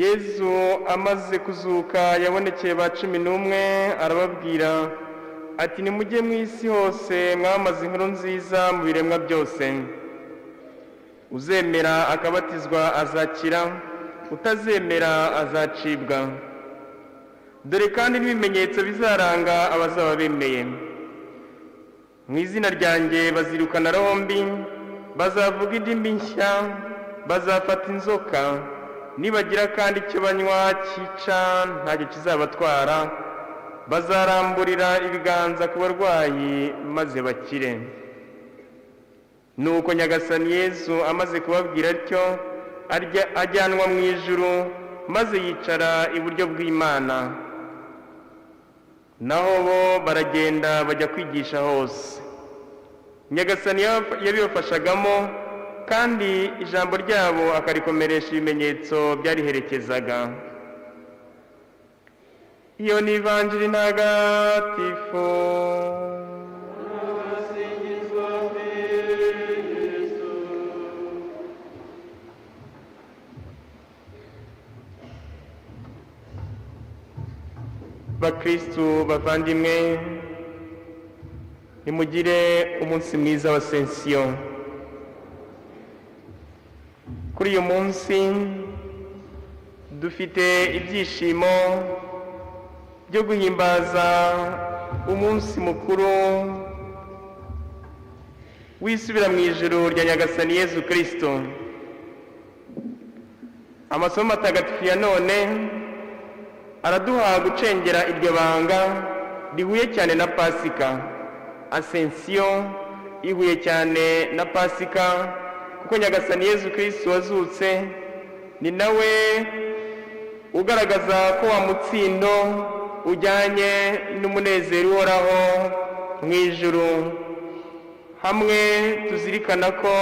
Yezu amaze kuzuka yabonekeye ba 11 arababwira ati nimujye mu isi hose mwamaze inkuru nziza mu biremwa byose. Uzemera akabatizwa azakira, utazemera azacibwa. Dore kandi n'ibimenyetso bizaranga abazaba bemeye. Mu izina ryanjye bazirukana roho mbi, bazavuga indimi nshya, bazafata inzoka, nibagira kandi icyo banywa cyica ntacyo kizabatwara, bazaramburira ibiganza ku barwayi maze bakire. Nuko Nyagasani Yezu amaze kubabwira atyo ajyanwa mu ijuru, maze yicara iburyo bw'Imana. Naho bo baragenda bajya kwigisha hose. Nyagasani yabibafashagamo, kandi ijambo ryabo akarikomeresha ibimenyetso byariherekezaga. Iyo ni Ivanjili ntagatifu. Bakristu bavandimwe, nimugire umunsi mwiza wa Sensiyo. Kuri uyu munsi dufite ibyishimo byo guhimbaza umunsi mukuru wisubira mu ijuru rya Nyagasani Yezu Kristo. Amasomo matagatifu ya none araduha gucengera iryo banga rihuye cyane na Pasika. Asensiyo ihuye cyane na Pasika, kuko Nyagasani Yezu Kristo wazutse ni nawe ugaragaza ko wa mutsindo ujyanye n'umunezero uhoraho mu ijuru. Hamwe tuzirikana ko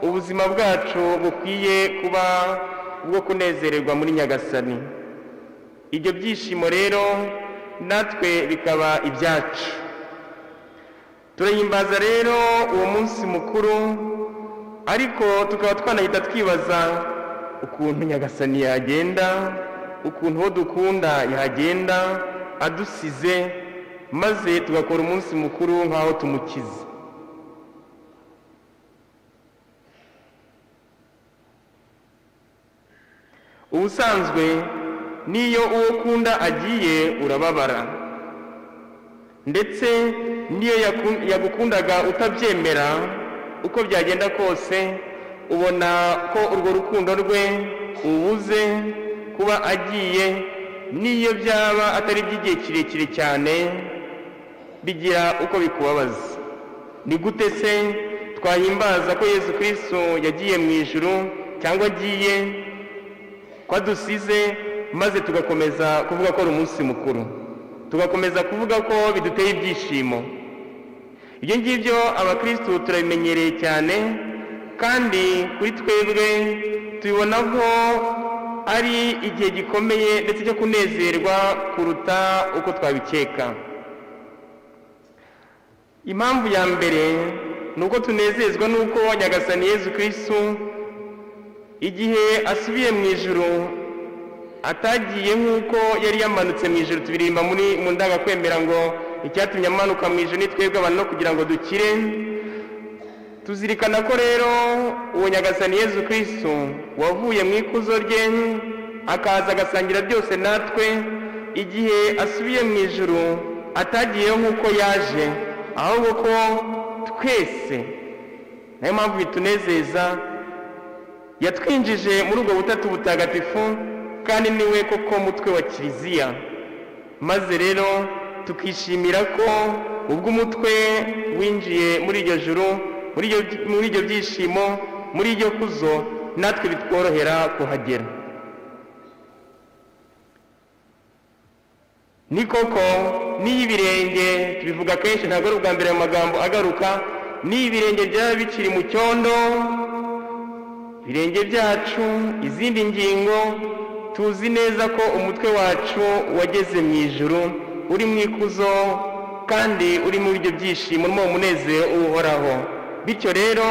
ubuzima bwacu bukwiye kuba ubwo kunezererwa muri Nyagasani. Ibyo byishimo rero natwe bikaba ibyacu. Turahimbaza rero uwo munsi mukuru, ariko tukaba twanahita twibaza ukuntu Nyagasani yagenda, ukuntu uwo dukunda yagenda adusize, maze tugakora umunsi mukuru nk'aho tumukize. Ubusanzwe niyo uwo ukunda agiye urababara, ndetse niyo yagukundaga utabyemera, uko byagenda kose ubona ko urwo rukundo rwe ubuze kuba agiye. Niyo byaba atari by'igihe kirekire cyane, bigira uko bikubabaza. Ni gute se twahimbaza ko Yezu Kristo yagiye mu ijuru, cyangwa agiye ko adusize, maze tugakomeza kuvuga ko ari umunsi mukuru, tugakomeza kuvuga ko biduteye ibyishimo? Ibyo ngibyo abakristo turabimenyereye cyane, kandi kuri twebwe tubibona ko ari igihe gikomeye ndetse cyo kunezerwa kuruta uko twabikeka. Impamvu ya mbere ni uko tunezezwa n'uko Nyagasani Yezu Kristo igihe asubiye mu ijuru atagiye nk'uko yari yamanutse mu ijuru. Tubiririmba mu ndangakwemera ngo icyatumye amanuka mu ijuru ni twebwe abantu no kugira ngo dukire. Tuzirikana ko rero uwo Nyagasani Yezu Kristo wavuye mu ikuzo rye akaza agasangira byose natwe, igihe asubiye mu ijuru atagiyeho nk'uko yaje, ahubwo ko twese, nayo mpamvu bitunezeza, yatwinjije muri ubwo butatu butagatifu, kandi niwe koko mutwe wa Kiliziya. Maze rero tukishimira ko ubwo umutwe winjiye muri iryo juru, muri iryo byishimo, muri iryo kuzo, natwe bitworohera kuhagera. Ni koko niyo ibirenge, tubivuga kenshi, ntabwo ari ubwa mbere mu magambo agaruka, niyo ibirenge byaba bikiri mu cyondo, ibirenge byacu, izindi ngingo, tuzi neza ko umutwe wacu wageze mu ijuru, uri mu ikuzo, kandi uri muri ibyo byishimo, mu munezero uhoraho. Bityo rero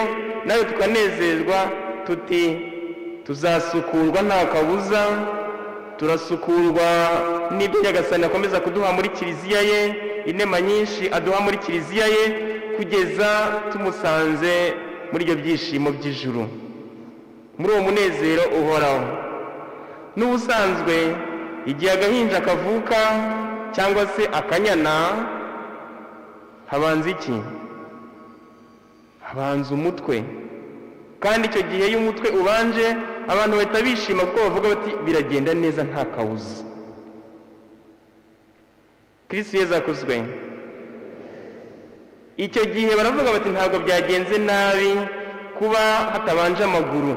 nawe tukanezezwa tuti tuzasukurwa nta kabuza, turasukurwa n'ibyo Nyagasani akomeza kuduha muri kiliziya ye, inema nyinshi aduha muri kiliziya ye, kugeza tumusanze muri ibyo byishimo by'ijuru, muri uwo munezero uhoraho. N'ubusanzwe igihe agahinja kavuka cyangwa se akanyana, habanza iki? Habanza umutwe. Kandi icyo gihe iyo umutwe ubanje, abantu bahita bishima kuko bavuga bati biragenda neza nta kabuza. Kristo Yezu akuzwe. Icyo gihe baravuga bati ntabwo byagenze nabi kuba hatabanje amaguru.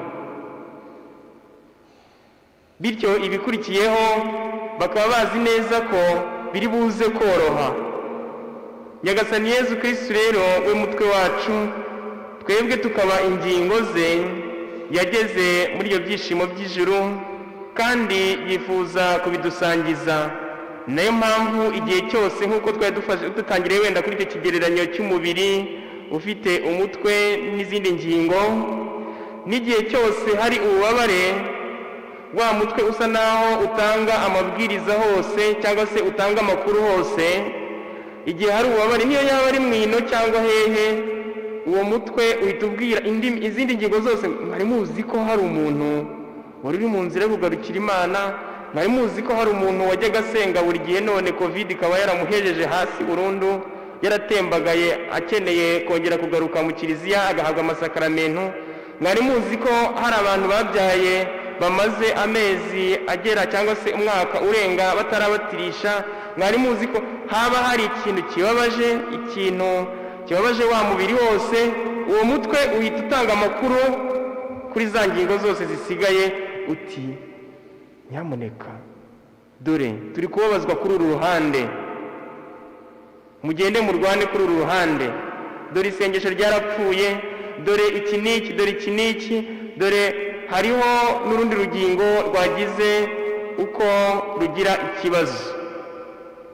Bityo ibikurikiyeho bakaba bazi neza ko biri buze koroha. Nyagasani Yezu Kristo rero we mutwe wacu, twebwe tukaba ingingo ze, yageze muri ibyo byishimo by'ijuru kandi yifuza kubidusangiza. Nayo mpamvu igihe cyose nk'uko twari dutangiriye wenda kuri icyo kigereranyo cy'umubiri ufite umutwe n'izindi ngingo, n'igihe cyose hari ububabare, wa mutwe usa naho utanga amabwiriza hose cyangwa se utanga amakuru hose, igihe hari ububabare niyo yaba ari mwino cyangwa hehe, uwo mutwe uhita ubwira izindi ngingo zose, mwari muzi ko hari umuntu wari uri mu nzira yo kugarukira Imana, mwari muzi ko hari umuntu wajyaga asenga buri gihe none covid ikaba yaramuhejeje hasi burundu, yaratembagaye akeneye kongera kugaruka mu kiliziya agahabwa amasakaramentu, mwari muzi ko hari abantu babyaye bamaze amezi agera cyangwa se umwaka urenga batarabatirisha, mwari muzi ko haba hari ikintu kibabaje wa mubiri wose, uwo mutwe uhita utanga amakuru kuri za ngingo zose zisigaye, uti nyamuneka dore turi kubabazwa kuri uru ruhande, mugende murwane kuri uru ruhande, dore isengesho ryarapfuye, dore iki n'iki, dore iki n'iki, dore hariho n'urundi rugingo rwagize uko rugira ikibazo.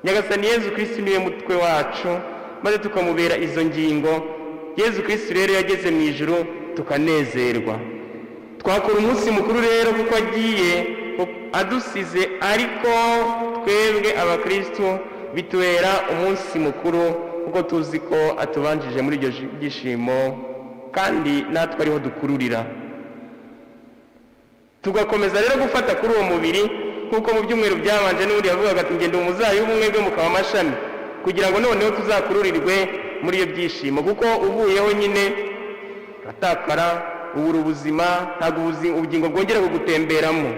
Nyagasani Yezu Kristo niwe mutwe wacu, maze tukamubera izo ngingo. Yezu Kristo rero yageze mu ijuru tukanezerwa. Twakora umunsi mukuru rero kuko agiye adusize, ariko twebwe abakristo bitubera umunsi mukuru kuko tuzi ko atubanjije muri ibyo byishimo kandi natwe ariho dukururira. Tugakomeza rero gufata kuri uwo mubiri kuko mu byumweru byabanje n'ubundi yavugaga ati ngende umuzabibu mwebwe mukaba amashami, kugira ngo noneho tuzakururirwe muri iyo byishimo, kuko uvuyeho nyine uratakara, ubura ubuzima, ntabwo ubugingo bwongera kugutemberamo.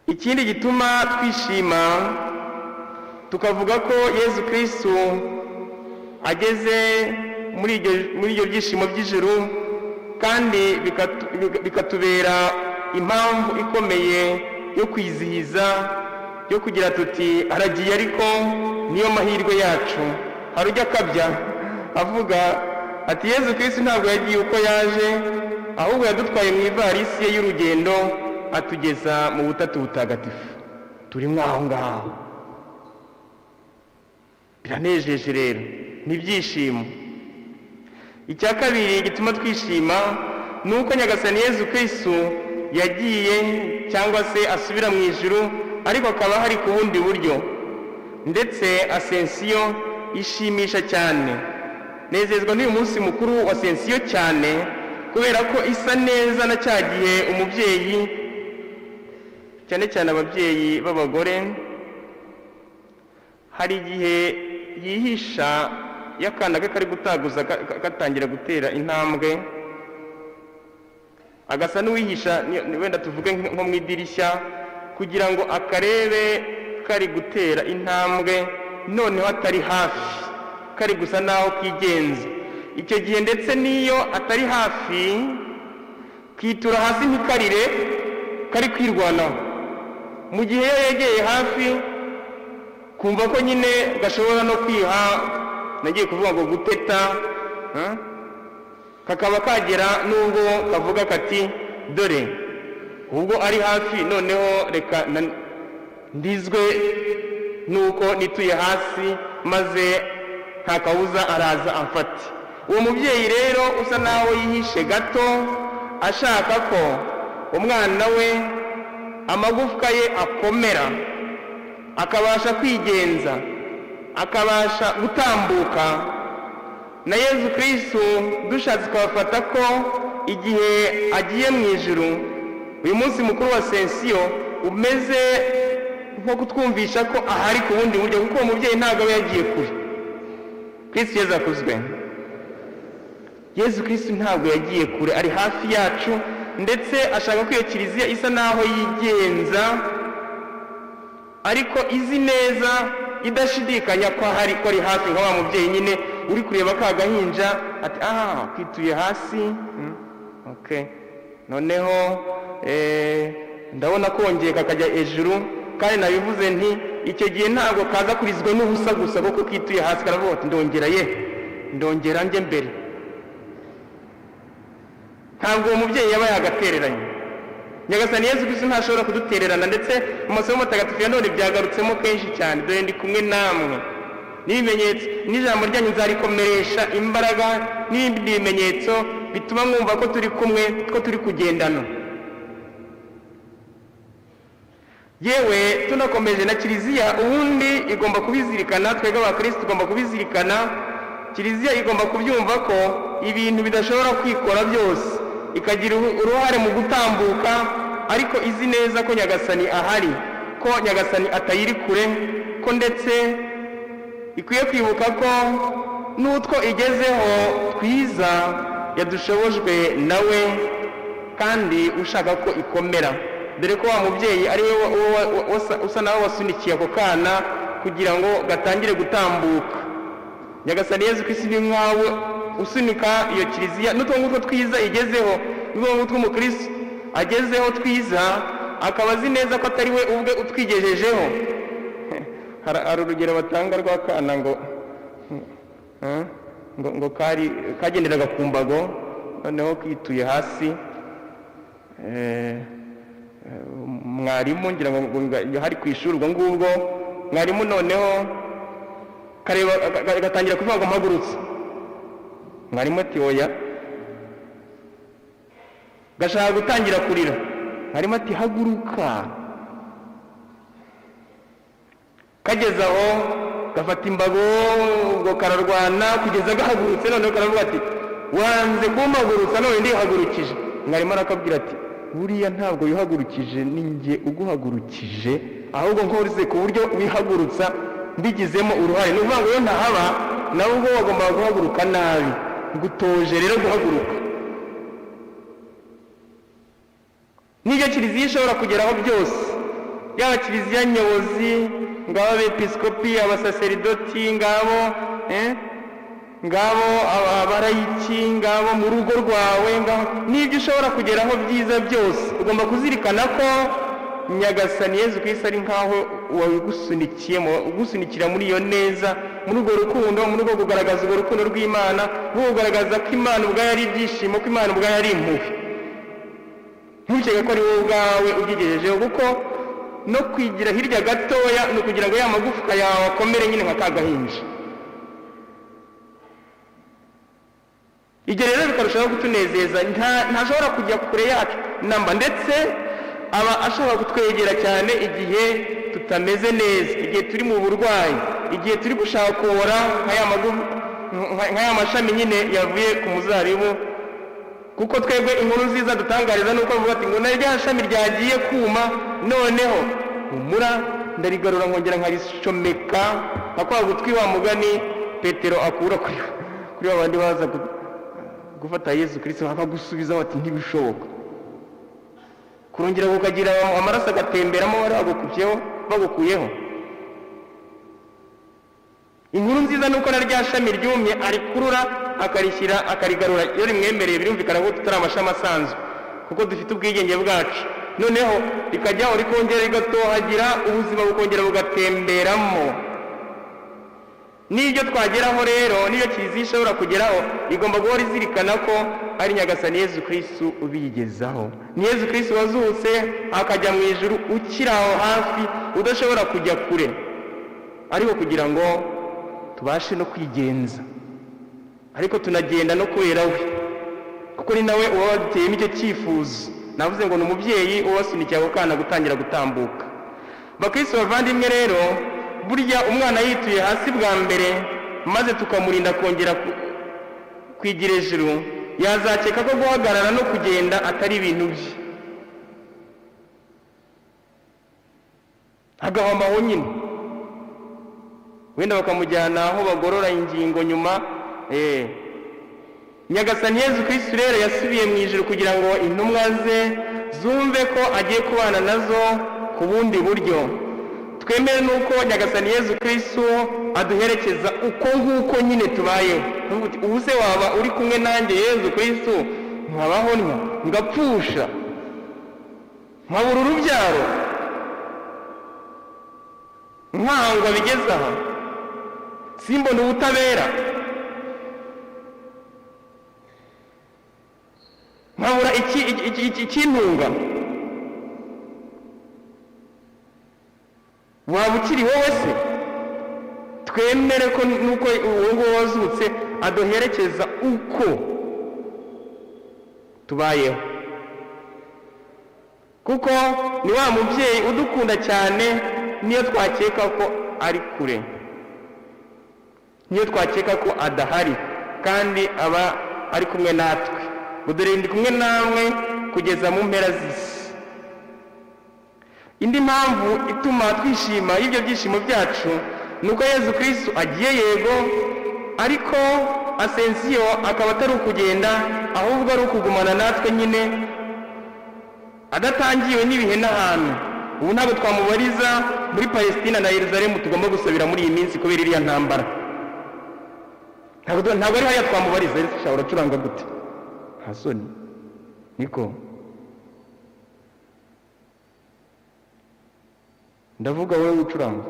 Ikindi gituma twishima tukavuga ko Yezu Kristo ageze muri ibyo byishimo by'ijuru, kandi bikatubera impamvu ikomeye yo kwizihiza, yo kugira tuti aragiye ariko niyo mahirwe yacu. Hari ujya akabya avuga ati Yezu Kristo ntabwo yagiye uko yaje, ahubwo yadutwaye mu ivarisi ye y'urugendo atugeza mu butatu butagatifu, turi mwaho ngaho. Biranejeje rero, n'ibyishimo. Icya kabiri gituma twishima ni uko Nyagasani Yezu Kristo yagiye cyangwa se asubira mu ijuru, ariko akaba hari ku bundi buryo, ndetse asensiyo ishimisha cyane. Nezezwa n'uyu munsi mukuru wa asensiyo cyane kubera ko isa neza na cya gihe umubyeyi, cyane cyane ababyeyi b'abagore, hari igihe yihisha y'akana ke kari gutaguza gatangira gutera intambwe, agasa n'uwihisha wenda tuvuge nko mu idirishya kugira ngo akarebe kari gutera intambwe, noneho atari hafi, kari gusa naho kigenza. Icyo gihe ndetse n'iyo atari hafi, kitura hasi ntikarire, kari kwirwanaho. Mu gihe iyo yegeye hafi, kumva ko nyine gashobora no kwiha, nagiye kuvuga ngo guteta, kakaba kagera n'ubwo kavuga kati dore ubwo ari hafi, noneho reka ndizwe nuko nituye hasi, maze nta kabuza araza amfate. Uwo mubyeyi rero usa naho yihishe gato, ashaka ko umwana we amagufwa ye akomera, akabasha kwigenza, akabasha gutambuka. Na Yezu Kristo dushatse twafata ko igihe agiye mu ijuru, uyu munsi mukuru wa Sensiyo umeze nko kutwumvisha ko ahari ku bundi buryo, kuko uwo mubyeyi ntabwo aba yagiye kure. Kristo Yezu akuzwe. Yezu Kristo ntabwo yagiye kure, ari hafi yacu, ndetse ashaka ko iyo kiliziya isa naho yigenza, ariko izi neza idashidikanya ko ahari, ko ari hafi, nka wa mubyeyi nyine uri kureba ka gahinja ati kwituye hasi. Okay, noneho ndabona kongeye kakajya ejuru, kandi nabivuze nti icyo gihe ntabwo kaza kurizwa n'ubusa gusa kuko kituye hasi, karavuga ati ndongera njye mbere. Ntabwo uwo mubyeyi yaba yagatereranye. Nyagasani Yezu Kristo ntashobora kudutererana, ndetse mu masomo matagatifu ya none byagarutsemo kenshi cyane. Dore ndi kumwe namwe n'ibimenyetso, n'ijambo ryanyu nzarikomeresha imbaraga n'ibindi bimenyetso bituma mwumva ko turi kumwe, ko turi kugendana. Yewe tunakomeje na kiliziya ubundi igomba kubizirikana, twebwe abakristo tugomba kubizirikana. Kiliziya igomba kubyumva ko ibintu bidashobora kwikora byose, ikagira uruhare mu gutambuka, ariko izi neza ko Nyagasani ahari, ko Nyagasani atayiri kure, ko ndetse ikwiye kwibuka ko n'utwo igezeho twiza yadushobojwe nawe, kandi ushaka ko ikomera. Dore ko wa mubyeyi ari we usa nawe wasunikiye ako kana kugira ngo gatangire gutambuka. Nyagasani Yezu Kristo ni nkawe usunika iyo kiliziya n'utwo ngutwo twiza igezeho, n'utwo ngutwo umukristo agezeho twiza, akaba azi neza ko atari we ubwe utwigejejeho. Hari urugero batanga rw'akana ngo kagenderaga ku mbago, noneho kituye hasi. Mwarimu ngira ngo hari ku ishuri ubwo ngubwo, mwarimu noneho kareba gatangira kuvuga ngo mpagurutse. Mwarimu ati oya, gashaka gutangira kurira. Mwarimu ati haguruka. Kageze aho gafata imbago ngo kararwana kugeza gahagurutse, noneho karavuga ati wanze kumpagurutsa none ndihagurukije. Mwarimu arakabwira ati buriya ntabwo wihagurukije, ni njye uguhagurukije, ahubwo nkorize ku buryo wihagurutsa mbigizemo uruhare. Ni ukuvuga ngo iyo ntahaba nawe ubwo wagombaga guhaguruka nabi, ngutoje rero guhaguruka. N'ibyo kiliziya ishobora kugeraho byose, yaba kiliziya nyobozi, ngabo abepiskopi, abasaseridoti, ngabo abarayiki, ngabo mu rugo rwawe, n'ibyo ushobora kugeraho byiza byose, ugomba kuzirikana ko Nyagasani Yezu Kristo ari nkaho wabigusunikiyemo, ugusunikira muri iyo neza, muri urwo rukundo, muri urwo kugaragaza urwo rukundo rw'Imana, muri kugaragaza ko Imana ubwayo ari ibyishimo, ko Imana ubwayo ari impuhwe. Ntukeke ko ari wowe ubwawe ubyigejejeho, kuko no kwigira hirya gatoya ni ukugira ngo ya magufwa yawe akomere nyine nka ka gahinja. Ibyo rero bikarushaho kutunezeza, ntashobora kujya kure yacu namba, ndetse aba ashobora kutwegera cyane igihe tutameze neza, igihe turi mu burwayi, igihe turi gushaka kubora nk'aya mashami nyine yavuye ku muzabibu. Kuko twebwe inkuru nziza dutangariza nuko avuga ati ngo narya shami ryagiye kuma, noneho humura ndarigarura nkongera nkarishomeka, akwa gutwi wa mugani Petero akura kuri abandi baza gufata Yezu Kristo akagusubiza bati ntibishoboka. Kurongera kukagira amaraso agatemberamo bagukuyeho. Inkuru nziza nuko narya shami ryumye arikurura akarishyira akarigarura. Iyo rimwemereye birumvikana ko tutari amashami asanzwe, kuko dufite ubwigenge bwacu. Noneho rikajyaho rikongera rigatohagira, ubuzima bukongera bugatemberamo. N'ibyo twageraho rero, n'iyo kiliziya ishobora kugeraho, igomba guhora izirikana ko ari Nyagasani Yezu Kristo ubigezaho. Ni Yezu Kristo wazutse akajya mu ijuru, ukiri aho hafi, udashobora kujya kure, ariko kugira ngo tubashe no kwigenza, ariko tunagenda no kubera we, kuko ni nawe uba waduteyemo icyo cyifuzo navuze ngo ni umubyeyi ubasunikiye ako kana gutangira gutambuka. Bakristo bavandimwe rero, burya umwana yituye hasi bwa mbere maze tukamurinda kongera kwigira ejuru, yazakeka ko guhagarara no kugenda atari ibintu bye, agahoma aho nyine, wenda bakamujyana aho bagorora ingingo nyuma. Nyagasani Yezu Kristo rero yasubiye mu ijuru kugira ngo intumwa ze zumve ko agiye kubana nazo ku bundi buryo. Twemere nuko Nyagasani Yezu Kristo aduherekeza uko nguko nyine tubaye. Ubu se waba uri kumwe nanjye Yezu Kristo nkabaho ntya ngapfusha nkabura urubyaro nkangwa bigeze aha simbona ubutabera nkabura ikintunga, waba ukiri wowe se? Twemere ko nuko uwo nguwo wazutse aduherekeza uko tubayeho, kuko ni wa mubyeyi udukunda cyane niyo twakeka ko ari kure, niyo twakeka ko adahari kandi aba ari kumwe natwe. Dore ndi kumwe namwe kugeza mu mpera z'isi. Indi mpamvu ituma twishima y'ibyo byishimo byacu nuko Yezu Kristo agiye, yego, ariko asensiyo akaba atari ukugenda, ahubwo ari ukugumana natwe nyine adatangiwe n'ibihe n'ahantu. Ubu ntabwo twamubariza muri Palestina na Yerusalemu tugomba gusabira muri iyi minsi kubera iriya ntambara. Ntabwo ari hariya twamubariza. Ese uracuranga gute? Hasoni niko ndavuga wowe ucuranga.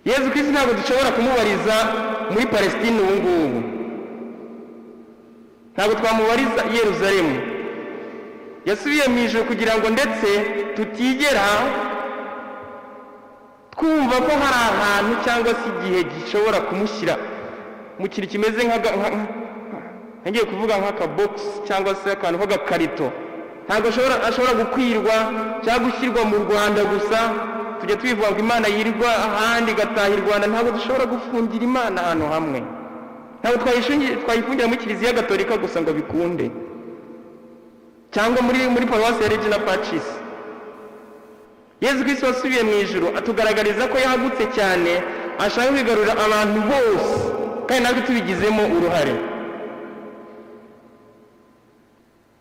Yezu Kristo ntabwo dushobora kumubariza muri Palestina ubu ngubu, ntabwo twamubariza i Yerusalemu. Yasubiye mu ijuru kugira ngo ndetse tutigera twumva ko hari ahantu cyangwa se igihe gishobora kumushyira mu kintu kimeze ngiye kuvuga nk'akabogisi cyangwa se akantu k'agakarito. Ntabwo ashobora gukwirwa cyangwa gushyirwa mu Rwanda gusa, tujya twivuga ngo Imana yirirwa ahandi igataha i Rwanda. Ntabwo dushobora gufungira Imana ahantu hamwe, ntabwo twayifungira muri Kiliziya Gatolika gusa ngo bikunde, cyangwa muri Paruwasi ya Regina Pacis. Yezu Kristo wasubiye mu ijuru atugaragariza ko yahagutse cyane, ashaka kwigarurira abantu bose kandi natwe tubigizemo uruhare.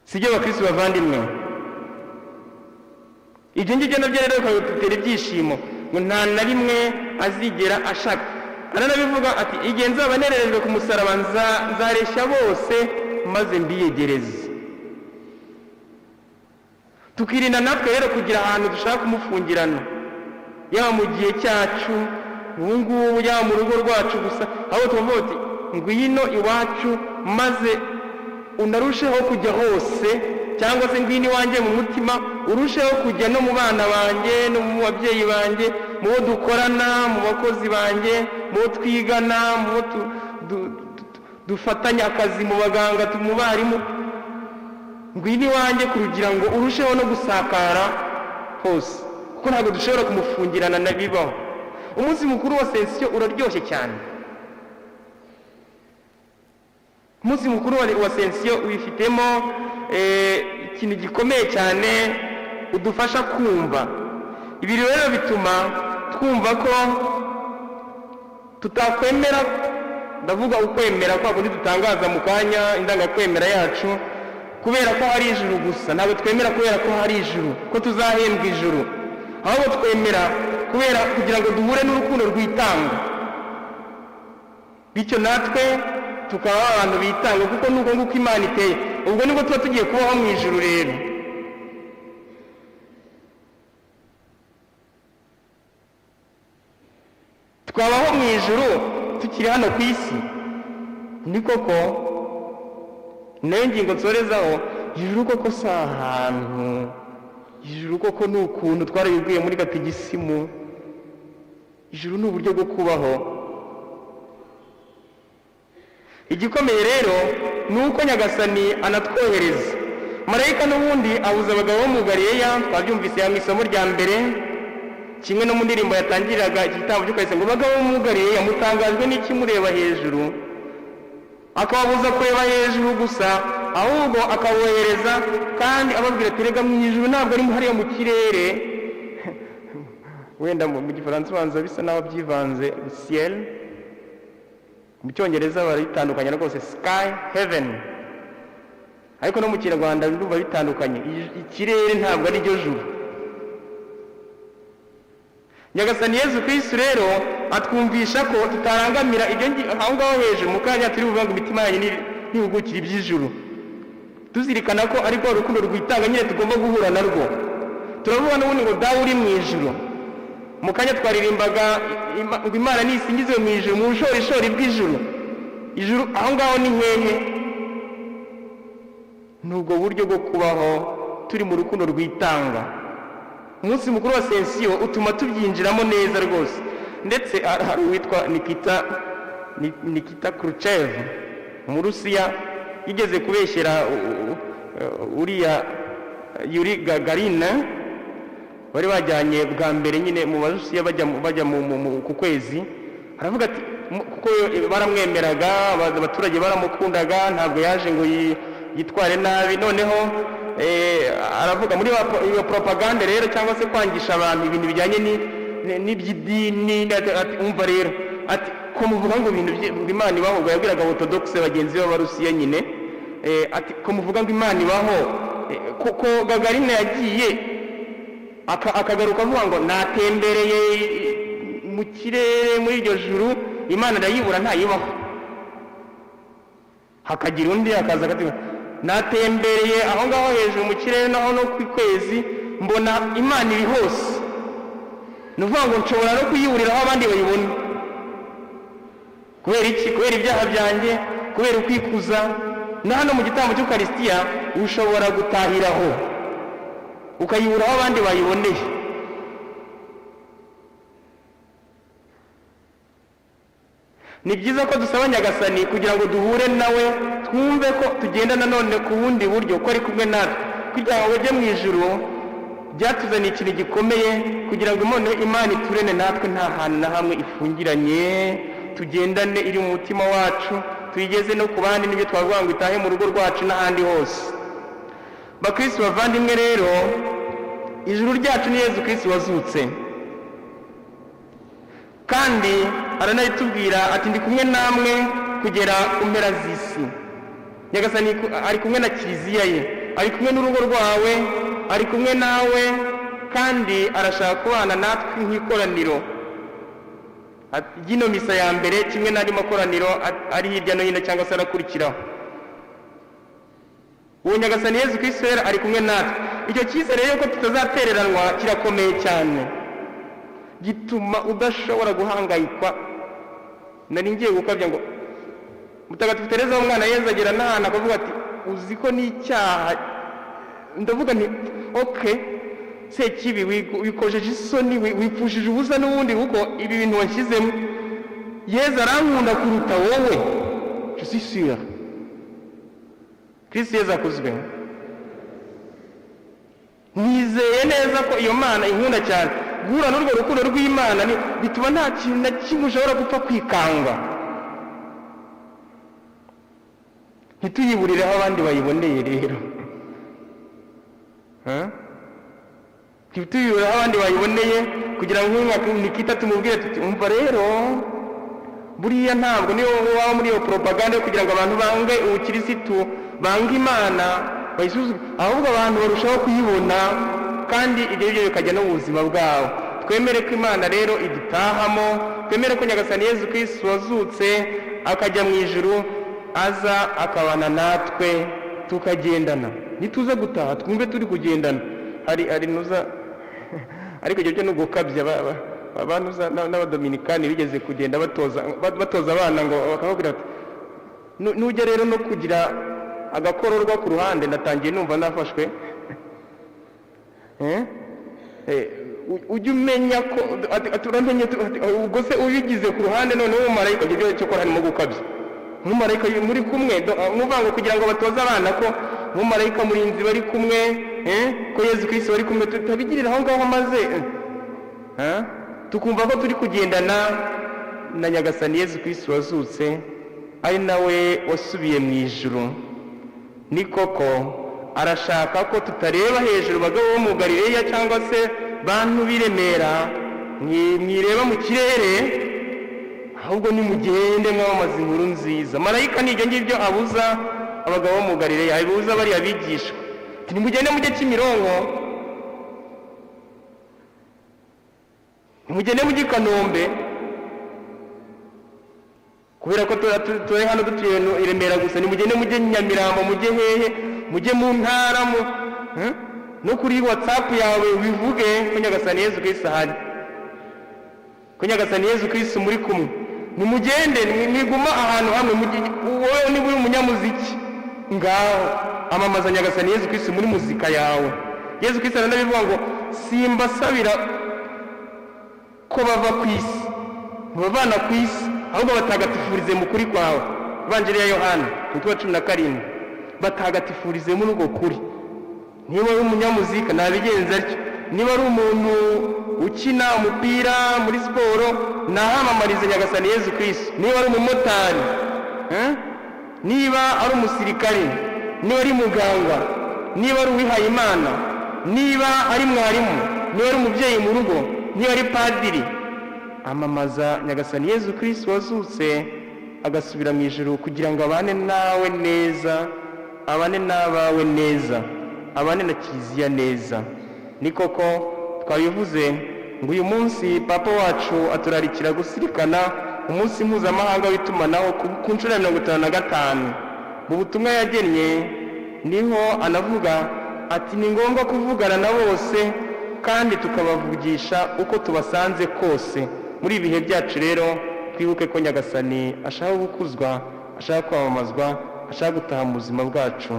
Sibyo bakristo bavandimwe? Ibyo ngibyo nabyo rero bikadutera ibyishimo ngo nta na rimwe azigera ashaka. Aranabivuga ati, igihe nzaba nererejwe ku musaraba nzareshya bose maze mbiyegereze. Tukirinda natwe rero kugira ahantu dushaka kumufungirana, yaba mu gihe cyacu ubu ngubu, yaba mu rugo rwacu gusa, aho tuvuga ati ngwino iwacu maze unarusheho kujya hose, cyangwa se ngwino iwanjye mu mutima urusheho kujya no mu bana banjye, no mu babyeyi banjye, mu bo dukorana, mu bakozi banjye, mu bo twigana, mu bo dufatanya akazi, mu baganga, mu barimu. Ngwino iwanjye kugira ngo urusheho no gusakara hose, kuko ntabwo dushobora kumufungirana na bibaho. Umunsi mukuru wa Sensiyo uraryoshye cyane. Umunsi mukuru wa Sensiyo wifitemo ikintu gikomeye cyane udufasha kumva. Ibi rero bituma twumva ko tutakwemera, ndavuga ukwemera kwa kundi dutangaza mu kanya indangakwemera yacu, kubera ko hari ijuru gusa. Ntabwo twemera kubera ko hari ijuru, ko tuzahembwa ijuru, ahubwo twemera kubera kugira ngo duhure n'urukundo rwitanga, bityo natwe tukaba abantu bitanga, kuko nuko nguko Imana iteye. Ubwo nibwo tuba tugiye kubaho mu ijuru rero. Twabaho mu ijuru tukiri hano ku isi. Ni koko nayo ngingo nsorezaho, ijuru koko si ahantu, ijuru koko ni ukuntu twarabibwiye muri gatigisimu. Ijuru ni uburyo bwo kubaho. igikomeye rero ni uko nyagasani anatwohereza. Marayika n'ubundi abuza abagabo bo mu Galileya, twabyumvise mu isomo rya mbere, kimwe no mu ndirimbo yatangiraga iki gitambo cy'ukwezi, ngo bagabo bo mu Galileya mutangajwe n'iki mureba hejuru? Akababuza kureba hejuru gusa, ahubwo akabohereza kandi ababwira ati rega mu ijuru ntabwo ari hariya mu kirere. Wenda mu gifaransa ubanza bisa naho byivanze ciel, mu cyongereza baritandukanya rwose sky heaven, ariko no mu kinyarwanda ndumva bitandukanye. Ikirere ntabwo ari ryo juru. Nyagasani Yezu Kristo rero atwumvisha ko tutarangamira ibyo aho ngaho hejuru mu kanya turi buvuga ngo imitima yanyu ntihugukire iby'ijuru, tuzirikana ko ariko urukundo rwitanga nyine tugomba guhura narwo. Turavuga n'ubundi ngo dawe uri mu ijuru. Mu kanya twaririmbaga ngo Imana nisingizwe mu ijuru, mu bushorishori bw'ijuru. Ijuru aho ngaho ni hehe? N'ubwo buryo bwo kubaho turi mu rukundo rwitanga. Umunsi mukuru wa Sensiyo utuma tubyinjiramo neza rwose. Ndetse hari uwitwa Nikita Khrushchev mu Rusiya yigeze kubeshyera uriya Yuri Gagarin, bari bajyanye bwa mbere nyine mu Barusiya bajya ku kwezi. Aravuga ati kuko baramwemeraga, abaturage baramukundaga, ntabwo yaje ngo yitware nabi. Noneho aravuga muri iyo propaganda rero, cyangwa se kwangisha abantu ibintu bijyanye n'iby'idini, umva rero ati ko muvuga ngo ibintu Imana ibaho, ngo yabwiraga orthodoxe bagenzi b'Abarusiya nyine, ati ko muvuga ngo Imana ibaho, kuko Gagarina yagiye akagaruka avuga ngo natembereye mu kirere muri iryo juru, Imana ndayibura ntayibaho. Hakagira undi akaza akati natembereye aho ngaho hejuru mu kirere naho no ku kwezi, mbona Imana iri hose. Nuvuga ngo nshobora no kuyiburiraho abandi bayibona. Kubera iki? Kubera ibyaha byanjye, kubera ukwikuza. Na hano mu gitambo cy'Ukaristiya ushobora gutahiraho ukayiburaho abandi bayiboneye. Ni byiza ko dusaba Nyagasani kugira ngo duhure nawe, twumve ko tugenda nanone ku bundi buryo, ko ari kumwe natwe, kugira ngo ujye mu ijuru. Byatuzaniye ikintu gikomeye kugira ngo Imana iturene natwe nta hantu na hamwe ifungiranye, tugendane iri mu mutima wacu, tuyigeze no ku bandi, n'ibyo twavuga ngo itahe mu rugo rwacu n'ahandi hose. Bakristo bavandimwe rero, ijuru ryacu ni Yezu Kristo wazutse, kandi aranayitubwira ati ndi kumwe namwe kugera ku mpera z'isi. Nyagasani ari kumwe na kiliziya ye, ari kumwe n'urugo rwawe, ari kumwe nawe, kandi arashaka kubana natwe nk'ikoraniro. Gino misa ya mbere kimwe n'andi makoraniro ari hirya no hino cyangwa se arakurikiraho. Uwo Nyagasani Yezu Kristo rero ari kumwe natwe. Icyo cyizere rero ko tutazatereranwa kirakomeye cyane, gituma udashobora guhangayikwa. Nari ngiye gukabya ngo Mutagatifu Tereza w'umwana Yezu agira n'ahantu akavuga ati uzi ko n'icyaha, ndavuga nti okay, Sekibi wikojeje isoni, wipfushije ubusa n'ubundi kuko ibi bintu wanshyizemo. Yezu arankunda kuruta wowe, je suis sûr. Kristo Yezu akuzwe. Nizeye neza ko iyo Mana inkunda cyane. Guhura n'urwo rukundo rw'Imana bituma nta kintu na kimwe ushobora gupfa kwikanga. Ntituyiburireho abandi bayiboneye rero. Ntituyiburireho abandi bayiboneye kugira ngo Nikita tumubwire tuti umva rero buriya ntabwo niyo waba muri iyo propaganda yo kugira ngo abantu bange ubukirisitu, bange Imana, bayisuzume, ahubwo abantu barushaho kuyibona, kandi ibyo bikajya no mu buzima bwabo. Twemere ko Imana rero idutahamo, twemere ko Nyagasani Yezu Kristo wazutse akajya mu ijuru aza akabana natwe tukagendana. Nituza gutaha twumve turi kugendana. Hari nuza ariko ibyo no gukabya abantu n'abadominikani bigeze kugenda batoza abana ngo bakababwira ati nujya rero no kugira agakororwa ku ruhande, ndatangiye numva nafashwe. Ujye umenya ko turamenye ubwo se ubigize ku ruhande, noneho umumarayika ibyo cyo ko harimo gukabya. umumarayika muri kumwe nuvuga ngo kugira ngo batoze abana ko umumarayika murinzi bari kumwe ko Yezu Kristo bari kumwe, tutabigirira aho ngaho maze tukumva ko turi kugendana na Nyagasani Yezu Kristo wazutse, ari nawe wasubiye mu ijuru. Ni koko arashaka ko tutareba hejuru bagabo bo mu Galileya cyangwa se bantu biremera mwireba mu kirere, ahubwo nimugende mwamamaza inkuru nziza. Marayika nibyo ngibyo abuza abagabo bo mu Galileya, abuza bari abigisha, nimugende mujye Kimironko, nimugende mujye Kanombe, kubera ko turi hano dutuye i Remera gusa, nimugende mujye Nyamirambo, mujye hehe, mujye mu ntara, no kuri WhatsApp yawe wivuge ko Nyagasani Yezu Kristo ahari, ko Nyagasani Yezu Kristo muri kumwe. Nimugende mwiguma ahantu hamwe, wowe niba uri umunyamuziki ngaho amamaza Nyagasani Yezu Kristo muri muzika yawe. Yezu Kristo aranabivuga ngo simbasabira ko bava ku isi, ntibavana ku isi, ahubwo batagatifurize mu kuri kwawe. Evanjiri ya Yohana 17, batagatifurize muri uko kuri. Niba ari umunyamuzika nabigenza atyo, niba ari umuntu ukina umupira muri siporo nahamamarize Nyagasani Yezu Kristo, niba ari umumotari, niba ari umusirikare, niba ari muganga, niba ari uwihaye Imana, niba ari mwarimu, niba ari umubyeyi mu rugo, niba ari padiri, amamaza Nyagasani Yezu Kristo wazutse agasubira mu ijuru kugira ngo abane nawe neza, abane n'abawe neza, abane na Kiliziya neza. Ni koko twabivuze ngo uyu munsi Papa wacu aturarikira gusirikana umunsi mpuzamahanga w'itumanaho ku nshuro ya 55. Mu butumwa yagennye niho anavuga ati ni ngombwa kuvugana na bose kandi tukabavugisha uko tubasanze kose. Muri ibihe byacu rero twibuke ko Nyagasani ashaka gukuzwa, ashaka kwamamazwa, ashaka gutaha mu buzima bwacu,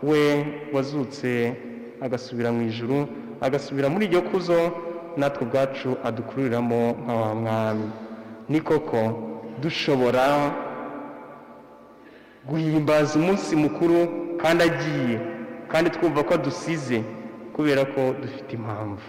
we wazutse agasubira mu ijuru, agasubira muri iryo kuzo natwe ubwacu adukururiramo nka wa mwami. Ni koko dushobora guhimbaza umunsi mukuru kandi agiye, kandi twumva ko dusize kubera ko dufite impamvu.